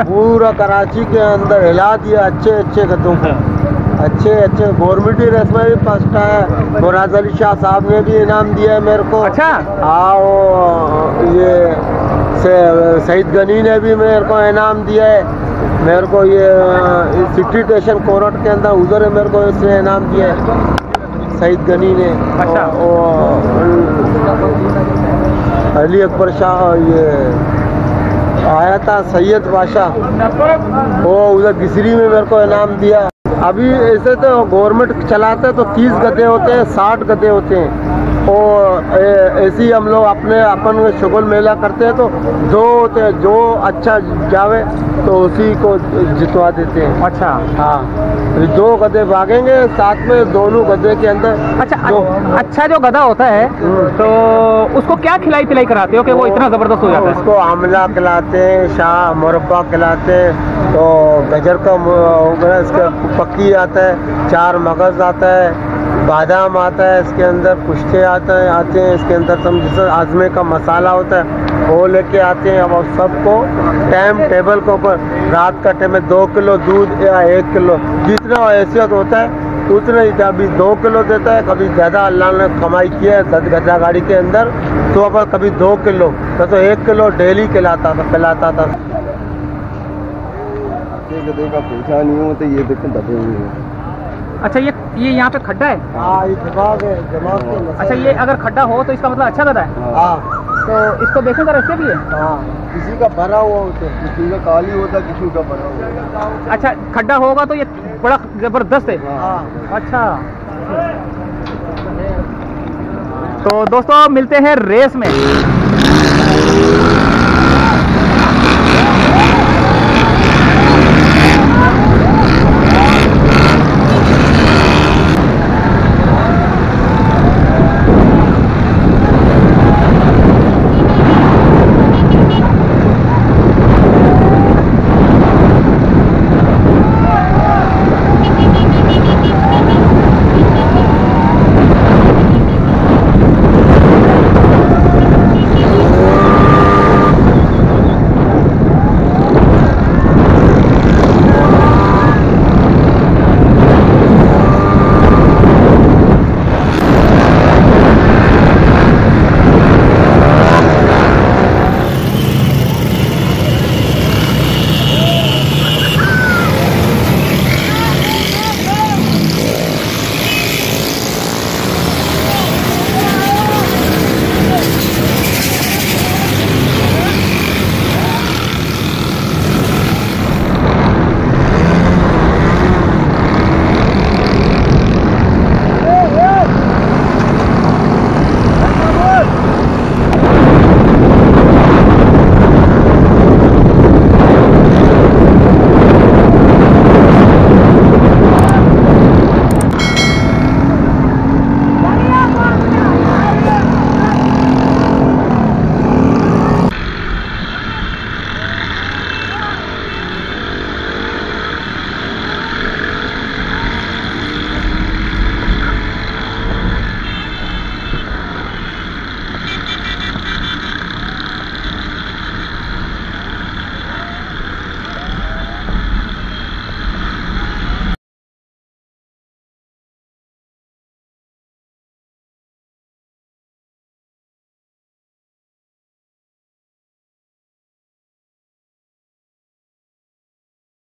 पूरा कराची के अंदर हिला दिया अच्छे अच्छे गद्दों को। अच्छे अच्छे गवर्नमेंट रेस में भी फर्स्ट है। मुराद अली शाह साहब ने भी इनाम दिया है मेरे को। अच्छा। हाँ, वो ये सईद गनी ने भी मेरे को इनाम दिया है। मेरे को ये सिटी स्टेशन कोरट के अंदर उधर मेरे को इसने इनाम दिया है सईद गनी ने। अच्छा। अली अकबर शाह ये आया था, सैयद बादशाह, वो उधर गिसरी में मेरे को इनाम दिया। अभी ऐसे तो गवर्नमेंट चलाते हैं तो 30 गधे होते हैं, 60 गधे होते हैं। और ऐसे ही हम लोग अपन शुगल मेला करते हैं तो 2 होते हैं, जो अच्छा जावे तो उसी को जितवा देते हैं। अच्छा। हाँ, 2 गधे भागेंगे साथ में, दोनों गधे के अंदर। अच्छा जो गधा होता है तो उसको क्या खिलाई पिलाई कराते हो कि वो इतना जबरदस्त हो जाता है? उसको आमला खिलाते हैं, शाह मुरब्बा खिलाते हैं, तो गजर का इसका पक्की आता है, 4 मगज आता है, बादाम आता है, इसके अंदर पुश्ते आते हैं इसके अंदर जैसे आजमे का मसाला होता है वो लेके आते हैं। अब सबको टाइम टेबल के ऊपर रात का टाइम में 2 किलो दूध या 1 किलो जितना हैसियत होता है उतना ही। अभी 2 किलो देता है, कभी ज़्यादा अल्लाह ने कमाई किया है गधा गाड़ी के अंदर तो अब कभी 2 किलो तो 1 किलो डेली पिलाता था। गधे का पूछा नहीं हो तो ये देखें दबे हुए हैं। अच्छा, ये यहाँ पे खड्डा है? हाँ, ये दिमाग है, दिमाग के। अच्छा, ये अगर खड्डा हो तो इसका मतलब अच्छा गधा है? हाँ। तो इसको देखने का रास्ते भी है? हाँ, किसी का भरा हुआ होता है, किसी का काली होता है, किसी का भरा हुआ। अच्छा, खड्डा होगा तो ये बड़ा जबरदस्त है। हाँ। अच्छा, तो दोस्तों मिलते हैं रेस में।